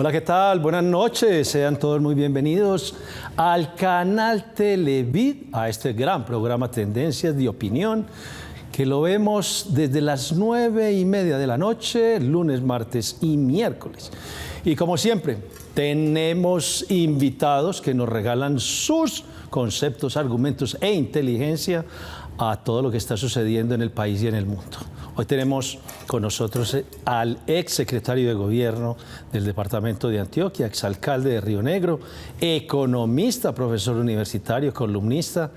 Hola, ¿qué tal? Buenas noches. Sean todos muy bienvenidos al canal Televid, a este gran programa Tendencias de Opinión, que lo vemos desde las 9:30 de la noche, lunes, martes y miércoles. Y como siempre, tenemos invitados que nos regalan sus conceptos, argumentos e inteligencia a todo lo que está sucediendo en el país y en el mundo. Hoy tenemos con nosotros al ex secretario de Gobierno del Departamento de Antioquia, exalcalde de Río Negro, economista, profesor universitario, columnista,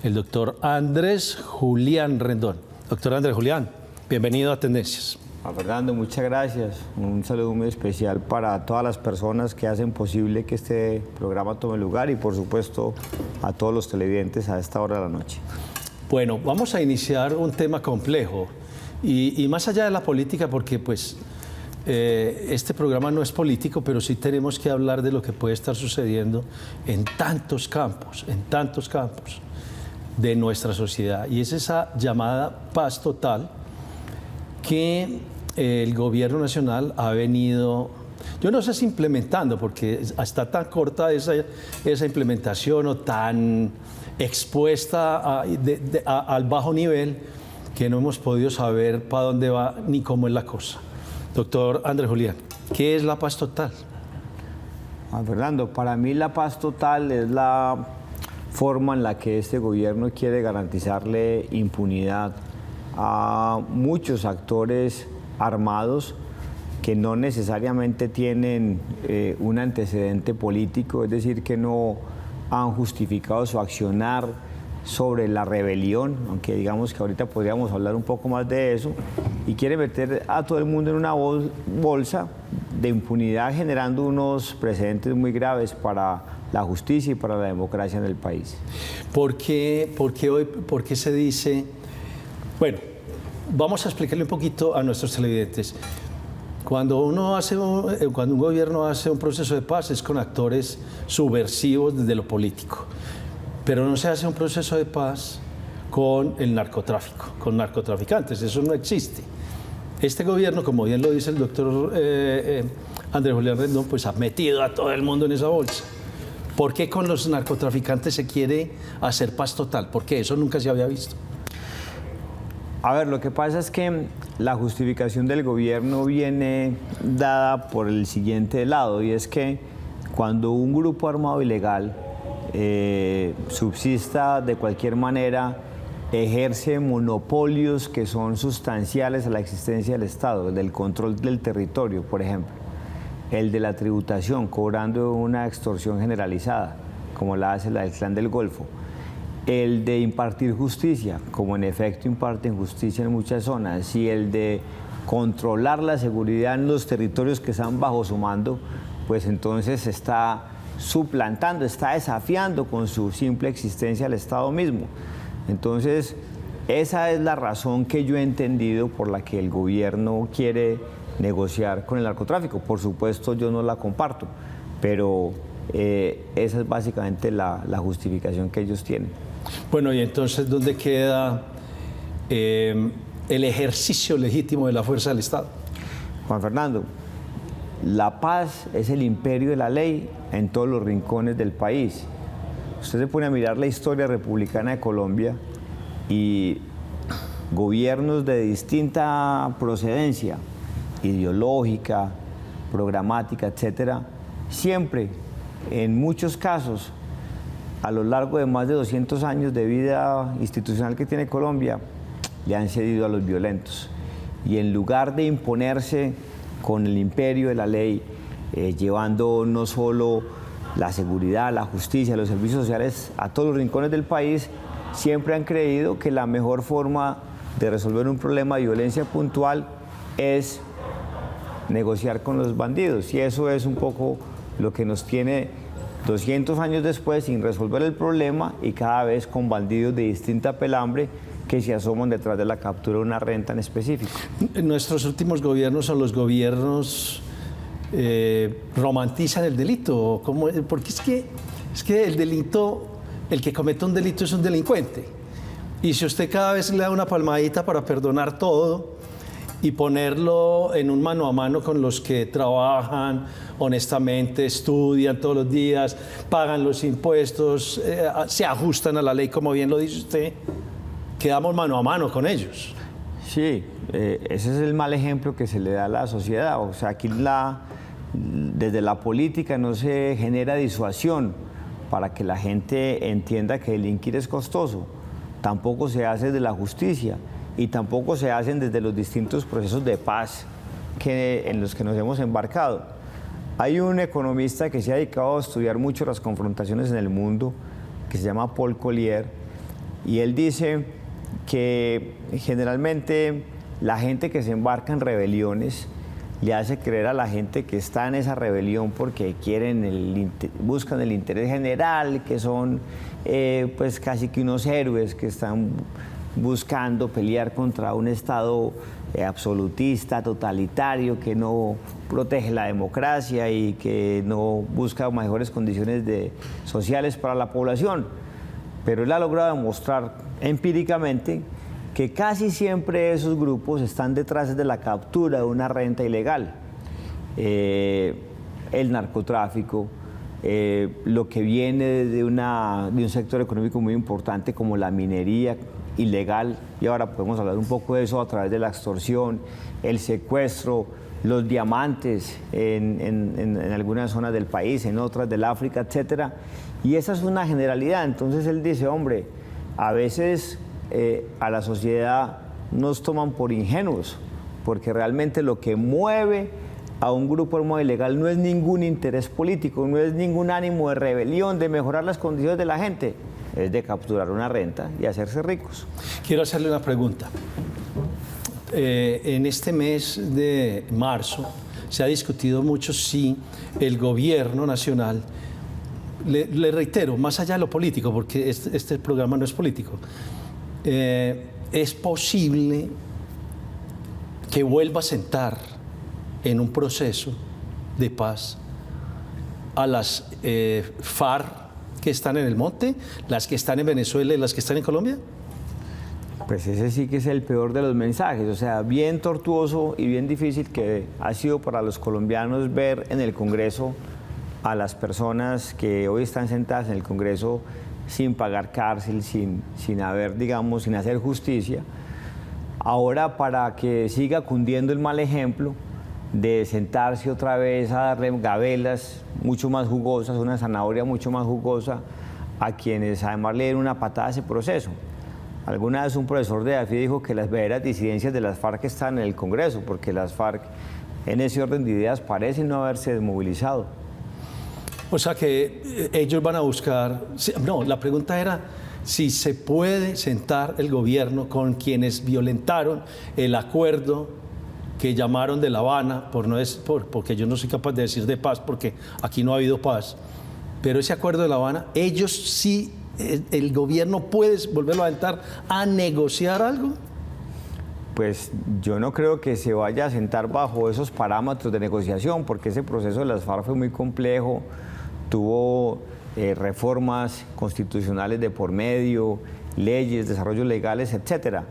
el doctor Andrés Julián Rendón. Doctor Andrés Julián, bienvenido a Tendencias. Fernando, muchas gracias. Un saludo muy especial para todas las personas que hacen posible que este programa tome lugar y, por supuesto, a todos los televidentes a esta hora de la noche. Bueno, vamos a iniciar un tema complejo y más allá de la política, porque pues este programa no es político, pero sí tenemos que hablar de lo que puede estar sucediendo en tantos campos de nuestra sociedad. Y es esa llamada paz total que el gobierno nacional ha venido, yo no sé si implementando, porque está tan corta esa implementación o tan expuesta al bajo nivel que no hemos podido saber para dónde va ni cómo es la cosa. Doctor Andrés Julián, ¿qué es la paz total? Fernando, para mí la paz total es la forma en la que este gobierno quiere garantizarle impunidad a muchos actores armados que no necesariamente tienen un antecedente político, es decir, que no han justificado su accionar sobre la rebelión, aunque digamos que ahorita podríamos hablar un poco más de eso, y quiere meter a todo el mundo en una bolsa de impunidad, generando unos precedentes muy graves para la justicia y para la democracia en el país. ¿Por qué se dice? Bueno, vamos a explicarle un poquito a nuestros televidentes. Cuando un gobierno hace un proceso de paz es con actores subversivos desde lo político, pero no se hace un proceso de paz con el narcotráfico, con narcotraficantes, eso no existe. Este gobierno, como bien lo dice el doctor Andrés Julián Rendón, pues ha metido a todo el mundo en esa bolsa. ¿Por qué con los narcotraficantes se quiere hacer paz total? ¿Por qué? Eso nunca se había visto. A ver, lo que pasa es que la justificación del gobierno viene dada por el siguiente lado, y es que cuando un grupo armado ilegal subsista de cualquier manera, ejerce monopolios que son sustanciales a la existencia del Estado, el del control del territorio, por ejemplo, el de la tributación, cobrando una extorsión generalizada, como la hace la del Clan del Golfo, el de impartir justicia, como en efecto imparten justicia en muchas zonas, y el de controlar la seguridad en los territorios que están bajo su mando, pues entonces está suplantando, está desafiando con su simple existencia al Estado mismo. Entonces, esa es la razón que yo he entendido por la que el gobierno quiere negociar con el narcotráfico. Por supuesto, yo no la comparto, pero esa es básicamente la justificación que ellos tienen. Bueno, y entonces, ¿dónde queda el ejercicio legítimo de la fuerza del Estado? Juan Fernando, la paz es el imperio de la ley en todos los rincones del país. Usted se pone a mirar la historia republicana de Colombia y gobiernos de distinta procedencia, ideológica, programática, etcétera, siempre, en muchos casos, a lo largo de más de 200 años de vida institucional que tiene Colombia, le han cedido a los violentos. Y en lugar de imponerse con el imperio de la ley, llevando no solo la seguridad, la justicia, los servicios sociales a todos los rincones del país, siempre han creído que la mejor forma de resolver un problema de violencia puntual es negociar con los bandidos. Y eso es un poco lo que nos tiene 200 años después sin resolver el problema y cada vez con bandidos de distinta pelambre que se asoman detrás de la captura de una renta en específico. Nuestros últimos gobiernos son los gobiernos romantizan el delito. Porque es que el delito, el que comete un delito es un delincuente. Y si usted cada vez le da una palmadita para perdonar todo, y ponerlo en un mano a mano con los que trabajan honestamente, estudian todos los días, pagan los impuestos, se ajustan a la ley, como bien lo dice usted, quedamos mano a mano con ellos. Sí, ese es el mal ejemplo que se le da a la sociedad. O sea, aquí desde la política no se genera disuasión para que la gente entienda que delinquir es costoso. Tampoco se hace desde la justicia y tampoco se hacen desde los distintos procesos de paz en los que nos hemos embarcado. Hay un economista que se ha dedicado a estudiar mucho las confrontaciones en el mundo, que se llama Paul Collier, y él dice que generalmente la gente que se embarca en rebeliones le hace creer a la gente que está en esa rebelión porque buscan el interés general, que son pues casi que unos héroes que están buscando pelear contra un Estado absolutista, totalitario, que no protege la democracia y que no busca mejores condiciones sociales para la población. Pero él ha logrado demostrar empíricamente que casi siempre esos grupos están detrás de la captura de una renta ilegal, el narcotráfico, lo que viene de un sector económico muy importante como la minería ilegal, y ahora podemos hablar un poco de eso a través de la extorsión, el secuestro, los diamantes en algunas zonas del país, en otras del África, etcétera. Y esa es una generalidad. Entonces él dice, hombre, a veces a la sociedad nos toman por ingenuos, porque realmente lo que mueve a un grupo armado ilegal no es ningún interés político, no es ningún ánimo de rebelión, de mejorar las condiciones de la gente, es de capturar una renta y hacerse ricos. Quiero hacerle una pregunta. En este mes de marzo se ha discutido mucho si el gobierno nacional, le reitero, más allá de lo político, porque este programa no es político, es posible que vuelva a sentar en un proceso de paz a las FARC que están en el monte, las que están en Venezuela y las que están en Colombia. Pues ese sí que es el peor de los mensajes, o sea, bien tortuoso y bien difícil que ha sido para los colombianos ver en el Congreso a las personas que hoy están sentadas en el Congreso sin pagar cárcel, sin hacer justicia. Ahora, para que siga cundiendo el mal ejemplo de sentarse otra vez a darle gabelas mucho más jugosas, una zanahoria mucho más jugosa a quienes además le dieron una patada a ese proceso. Alguna vez un profesor de AFI dijo que las verdaderas disidencias de las FARC están en el Congreso, porque las FARC en ese orden de ideas parecen no haberse desmovilizado. O sea que ellos van a buscar... No, la pregunta era si se puede sentar el gobierno con quienes violentaron el acuerdo que llamaron de La Habana, porque yo no soy capaz de decir de paz, porque aquí no ha habido paz, pero ese acuerdo de La Habana, ellos sí, el gobierno puede volverlo a sentar a negociar algo. Pues yo no creo que se vaya a sentar bajo esos parámetros de negociación, porque ese proceso de las FARC fue muy complejo, tuvo reformas constitucionales de por medio, leyes, desarrollos legales, etcétera.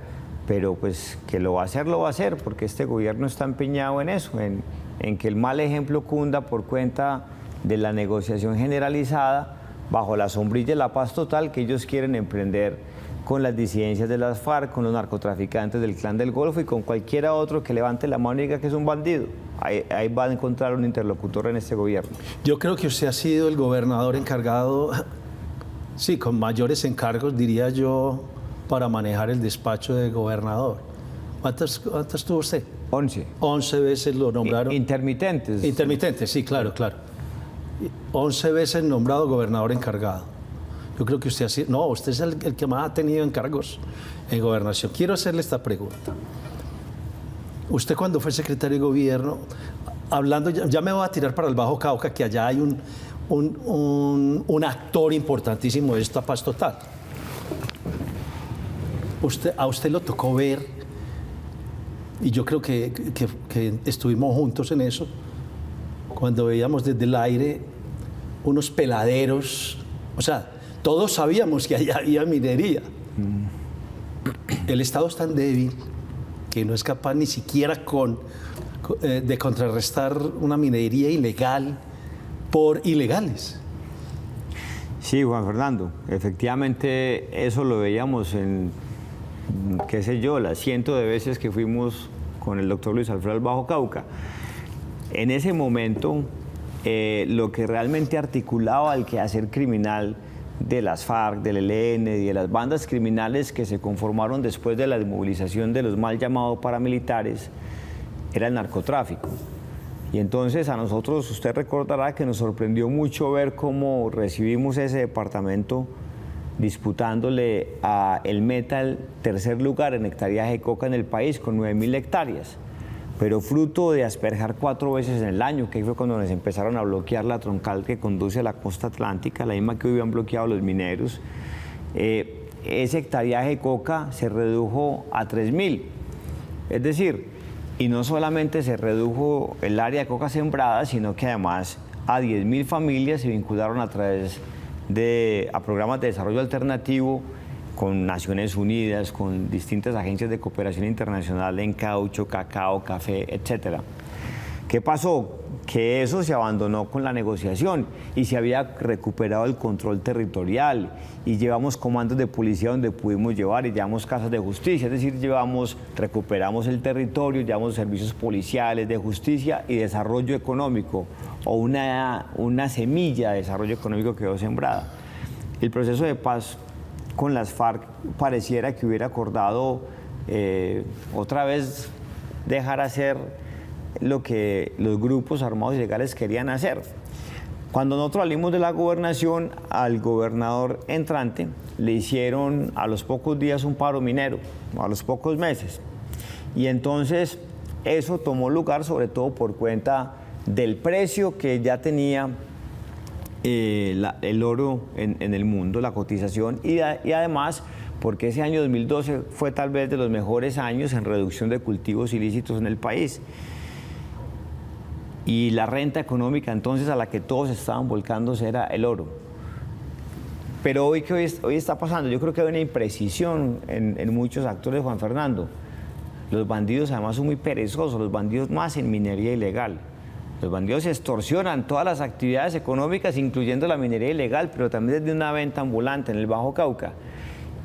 Pero pues que lo va a hacer, porque este gobierno está empeñado en eso, en que el mal ejemplo cunda por cuenta de la negociación generalizada bajo la sombrilla de la paz total que ellos quieren emprender con las disidencias de las FARC, con los narcotraficantes del Clan del Golfo y con cualquiera otro que levante la mano y diga que es un bandido. Ahí va a encontrar un interlocutor en este gobierno. Yo creo que usted ha sido el gobernador encargado, sí, con mayores encargos, diría yo, para manejar el despacho de gobernador. ¿Cuántas tuvo usted? 11. 11 veces lo nombraron. Intermitentes. Intermitentes, sí, claro. 11 veces nombrado gobernador encargado. Yo creo que usted ha sido... No, usted es el que más ha tenido encargos en gobernación. Quiero hacerle esta pregunta. Usted cuando fue secretario de gobierno, hablando, ya me voy a tirar para el Bajo Cauca, que allá hay un actor importantísimo de esta paz total. A usted lo tocó ver, y yo creo que estuvimos juntos en eso, cuando veíamos desde el aire unos peladeros, o sea, todos sabíamos que allá había minería. El Estado es tan débil que no es capaz ni siquiera de contrarrestar una minería ilegal por ilegales. Sí, Juan Fernando, efectivamente eso lo veíamos en, qué sé yo, las cientos de veces que fuimos con el doctor Luis Alfredo al Bajo Cauca. En ese momento, lo que realmente articulaba el quehacer criminal de las FARC, del ELN y de las bandas criminales que se conformaron después de la desmovilización de los mal llamados paramilitares era el narcotráfico. Y entonces a nosotros, usted recordará que nos sorprendió mucho ver cómo recibimos ese departamento disputándole a el Meta el tercer lugar en hectáreas de coca en el país con 9.000 hectáreas. Pero fruto de asperjar 4 veces en el año, que fue cuando nos empezaron a bloquear la troncal que conduce a la costa atlántica, la misma que hoy han bloqueado los mineros, ese hectáreaje de coca se redujo a 3.000. Es decir, y no solamente se redujo el área de coca sembrada, sino que además a 10.000 familias se vincularon a través a programas de desarrollo alternativo con Naciones Unidas, con distintas agencias de cooperación internacional en caucho, cacao, café, etc. ¿Qué pasó? Que eso se abandonó con la negociación y se había recuperado el control territorial y llevamos comandos de policía donde pudimos llevar y llevamos casas de justicia, es decir, recuperamos el territorio, llevamos servicios policiales, de justicia y desarrollo económico o una semilla de desarrollo económico quedó sembrada. El proceso de paz con las FARC pareciera que hubiera acordado otra vez dejar hacer lo que los grupos armados ilegales querían hacer. Cuando nosotros salimos de la gobernación, al gobernador entrante le hicieron a los pocos días un paro minero, a los pocos meses. Y entonces eso tomó lugar sobre todo por cuenta del precio que ya tenía el oro en el mundo, la cotización, y además porque ese año 2012 fue tal vez de los mejores años en reducción de cultivos ilícitos en el país. Y la renta económica entonces a la que todos estaban volcándose era el oro. Pero hoy está pasando, yo creo que hay una imprecisión en muchos actores, Juan Fernando. Los bandidos además son muy perezosos, los bandidos más en minería ilegal. Los bandidos extorsionan todas las actividades económicas, incluyendo la minería ilegal, pero también desde una venta ambulante en el Bajo Cauca.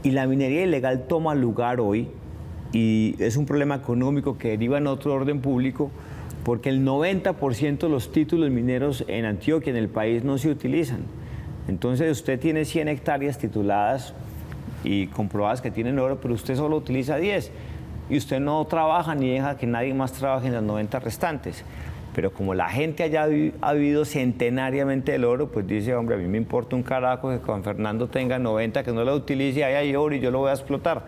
Y la minería ilegal toma lugar hoy y es un problema económico que deriva en otro orden público, porque el 90% de los títulos mineros en Antioquia, en el país, no se utilizan. Entonces usted tiene 100 hectáreas tituladas y comprobadas que tienen oro, pero usted solo utiliza 10 y usted no trabaja ni deja que nadie más trabaje en las 90 restantes. Pero como la gente allá ha vivido centenariamente el oro, pues dice, hombre, a mí me importa un carajo que Juan Fernando tenga 90, que no la utilice, ahí hay oro y yo lo voy a explotar.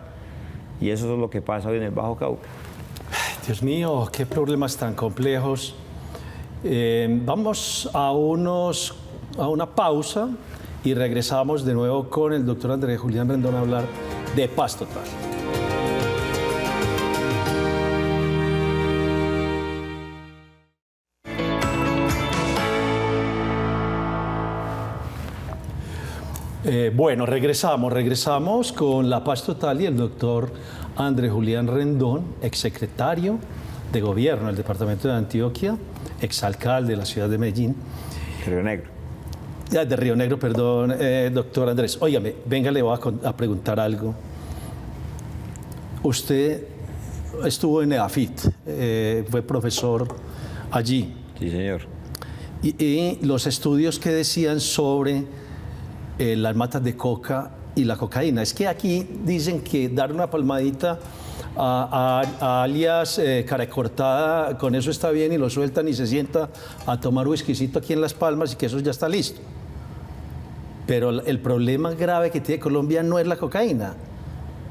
Y eso es lo que pasa hoy en el Bajo Cauca. Dios mío, qué problemas tan complejos. Vamos a una pausa y regresamos de nuevo con el doctor Andrés Julián Rendón a hablar de paz total. Bueno, regresamos con La Paz Total y el doctor Andrés Julián Rendón, exsecretario de Gobierno del Departamento de Antioquia, exalcalde de la ciudad de Medellín. Río Negro. De Río Negro, perdón, doctor Andrés. Óigame, venga, le voy a preguntar algo. Usted estuvo en EAFIT, fue profesor allí. Sí, señor. Y los estudios que decían sobre las matas de coca y la cocaína. Es que aquí dicen que dar una palmadita a alias cara cortada, con eso está bien y lo sueltan y se sienta a tomar whiskycito aquí en Las Palmas y que eso ya está listo. Pero el problema grave que tiene Colombia no es la cocaína,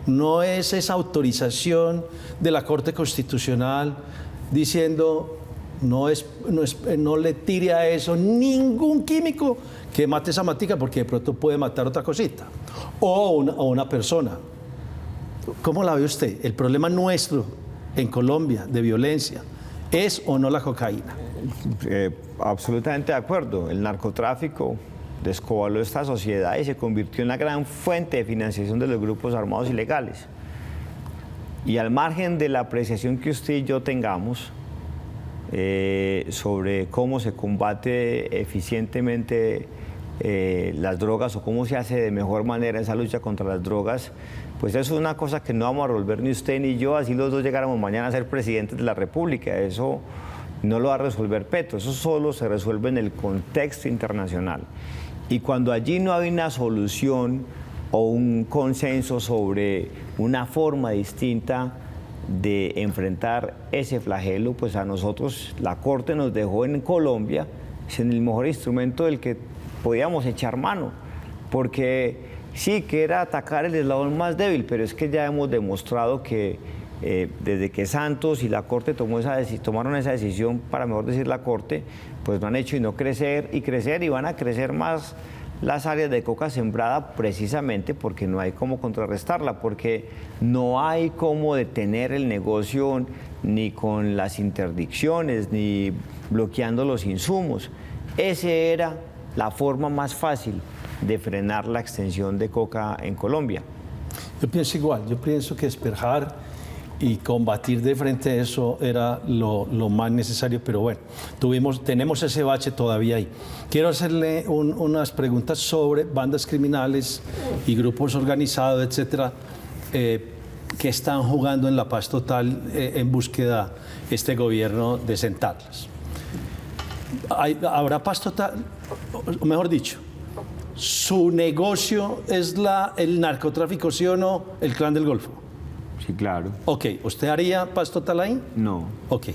no es esa autorización de la Corte Constitucional diciendo no le tire a eso ningún químico que mate esa matica porque de pronto puede matar otra cosita o una persona. ¿Cómo la ve usted? El problema nuestro en Colombia de violencia, ¿es o no la cocaína? Absolutamente de acuerdo. El narcotráfico descobaló esta sociedad y se convirtió en la gran fuente de financiación de los grupos armados ilegales. Y al margen de la apreciación que usted y yo tengamos sobre cómo se combate eficientemente las drogas o cómo se hace de mejor manera esa lucha contra las drogas, pues eso es una cosa que no vamos a resolver ni usted ni yo, así los dos llegáramos mañana a ser presidentes de la República. Eso no lo va a resolver Petro, eso solo se resuelve en el contexto internacional. Y cuando allí no hay una solución o un consenso sobre una forma distinta de enfrentar ese flagelo, pues a nosotros la Corte nos dejó en Colombia sin el mejor instrumento del que podíamos echar mano, porque sí que era atacar el eslabón más débil, pero es que ya hemos demostrado que desde que Santos y la Corte tomaron esa decisión, para mejor decir la Corte, pues no han hecho sino crecer y van a crecer más las áreas de coca sembrada, precisamente porque no hay cómo contrarrestarla, porque no hay cómo detener el negocio ni con las interdicciones, ni bloqueando los insumos. Esa era la forma más fácil de frenar la extensión de coca en Colombia. Yo pienso igual, yo pienso que despejar y combatir de frente a eso era lo más necesario, pero bueno, tenemos ese bache todavía ahí. Quiero hacerle unas preguntas sobre bandas criminales y grupos organizados, etcétera, que están jugando en la paz total en búsqueda este gobierno de sentarlas. ¿Habrá paz total? O mejor dicho, ¿su negocio es el narcotráfico, sí o no, el Clan del Golfo? Sí, claro. Ok, ¿usted haría paz total ahí? No. Ok.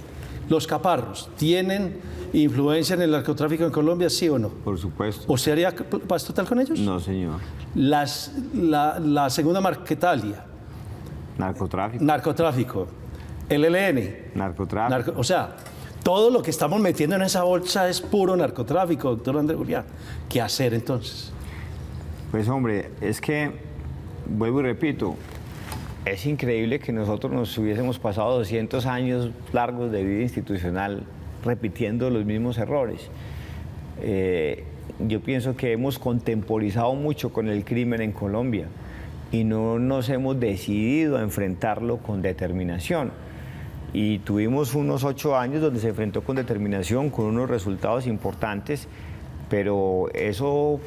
¿Los caparros tienen influencia en el narcotráfico en Colombia, sí o no? Por supuesto. ¿Usted haría paz total con ellos? No, señor. La segunda Marquetalia. Narcotráfico. Narcotráfico. El ELN. Narcotráfico. O sea, todo lo que estamos metiendo en esa bolsa es puro narcotráfico, doctor Andrés Julián. ¿Qué hacer entonces? Pues hombre, es que, vuelvo y repito, es increíble que nosotros nos hubiésemos pasado 200 años largos de vida institucional repitiendo los mismos errores. Yo pienso que hemos contemporizado mucho con el crimen en Colombia y no nos hemos decidido a enfrentarlo con determinación. Y tuvimos unos 8 años donde se enfrentó con determinación, con unos resultados importantes, pero eso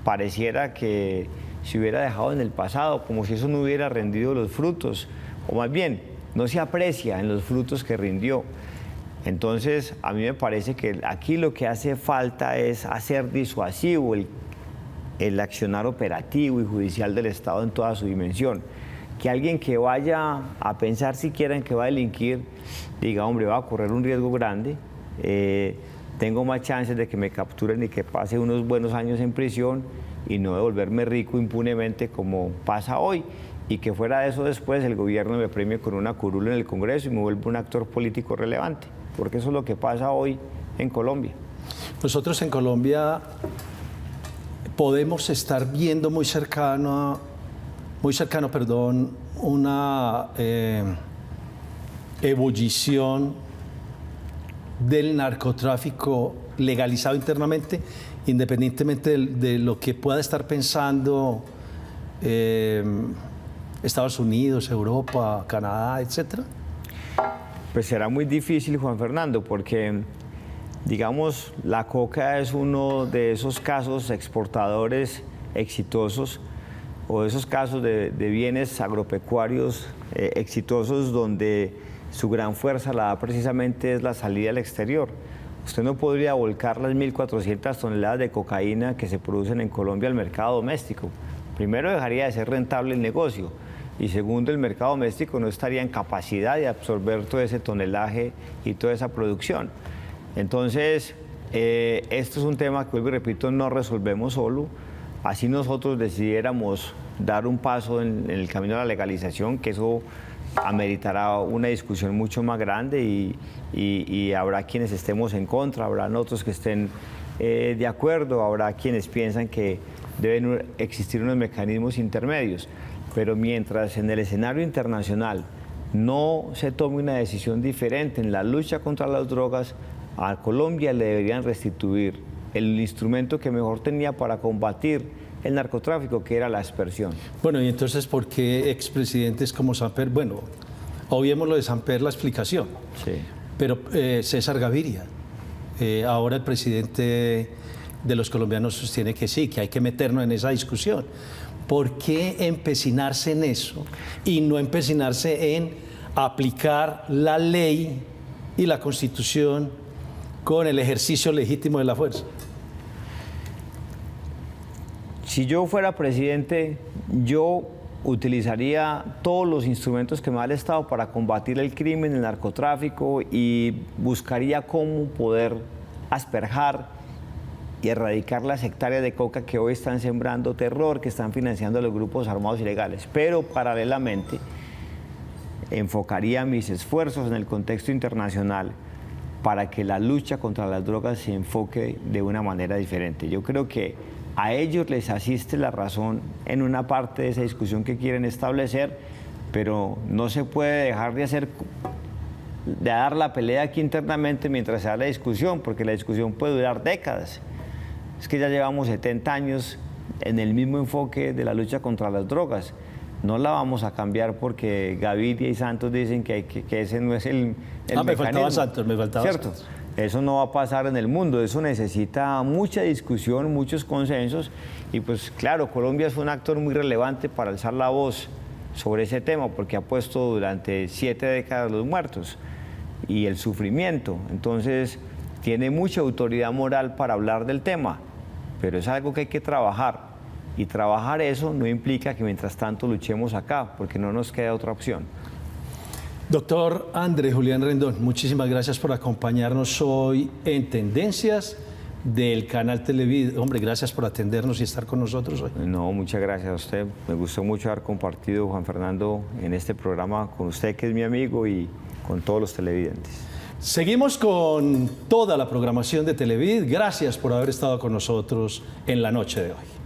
pareciera que se hubiera dejado en el pasado, como si eso no hubiera rendido los frutos, o más bien, no se aprecia en los frutos que rindió. Entonces, a mí me parece que aquí lo que hace falta es hacer disuasivo el accionar operativo y judicial del Estado en toda su dimensión. Que alguien que vaya a pensar siquiera en que va a delinquir, diga, hombre, va a correr un riesgo grande, tengo más chances de que me capturen y que pase unos buenos años en prisión y no de volverme rico impunemente como pasa hoy, y que fuera de eso después el gobierno me premie con una curula en el Congreso y me vuelva un actor político relevante, porque eso es lo que pasa hoy en Colombia. Nosotros en Colombia podemos estar viendo muy cercano, una ebullición del narcotráfico legalizado internamente, independientemente de lo que pueda estar pensando Estados Unidos, Europa, Canadá, etcétera? Pues será muy difícil, Juan Fernando, porque, digamos, la coca es uno de esos casos exportadores exitosos o de esos casos de bienes agropecuarios exitosos donde su gran fuerza la da precisamente es la salida al exterior. Usted no podría volcar las 1.400 toneladas de cocaína que se producen en Colombia al mercado doméstico. Primero, dejaría de ser rentable el negocio, y segundo, el mercado doméstico no estaría en capacidad de absorber todo ese tonelaje y toda esa producción. Entonces, esto es un tema que, vuelvo y repito, no resolvemos solo. Así nosotros decidiéramos dar un paso en el camino de la legalización, que eso ameritará una discusión mucho más grande y habrá quienes estemos en contra, habrá otros que estén de acuerdo, habrá quienes piensan que deben existir unos mecanismos intermedios. Pero mientras en el escenario internacional no se tome una decisión diferente en la lucha contra las drogas, a Colombia le deberían restituir el instrumento que mejor tenía para combatir el narcotráfico, que era la aspersión. Bueno, y entonces, ¿por qué expresidentes como Samper, bueno, Obviemos lo de Samper, la explicación. Sí. Pero César Gaviria, ahora el presidente de los colombianos sostiene que sí, que hay que meternos en esa discusión. ¿Por qué empecinarse en eso y no empecinarse en aplicar la ley y la Constitución con el ejercicio legítimo de la fuerza? Si yo fuera presidente, yo utilizaría todos los instrumentos que me da el Estado para combatir el crimen, el narcotráfico, y buscaría cómo poder asperjar y erradicar las hectáreas de coca que hoy están sembrando terror, que están financiando a los grupos armados ilegales. Pero paralelamente enfocaría mis esfuerzos en el contexto internacional para que la lucha contra las drogas se enfoque de una manera diferente. Yo creo que a ellos les asiste la razón en una parte de esa discusión que quieren establecer, pero no se puede dejar de dar la pelea aquí internamente mientras se da la discusión, porque la discusión puede durar décadas. Es que ya llevamos 70 años en el mismo enfoque de la lucha contra las drogas. No la vamos a cambiar porque Gaviria y Santos dicen que ese no es el mecanismo. Me faltaba Santos, me faltaba ¿cierto? Santos. Eso no va a pasar en el mundo, eso necesita mucha discusión, muchos consensos, y pues claro, Colombia es un actor muy relevante para alzar la voz sobre ese tema, porque ha puesto durante 7 décadas los muertos y el sufrimiento. Entonces tiene mucha autoridad moral para hablar del tema, pero es algo que hay que trabajar, y trabajar eso no implica que mientras tanto luchemos acá, porque no nos queda otra opción. Doctor Andrés Julián Rendón, muchísimas gracias por acompañarnos hoy en Tendencias del canal Televid. Hombre, gracias por atendernos y estar con nosotros hoy. No, muchas gracias a usted. Me gustó mucho haber compartido, Juan Fernando, en este programa con usted, que es mi amigo, y con todos los televidentes. Seguimos con toda la programación de Televid. Gracias por haber estado con nosotros en la noche de hoy.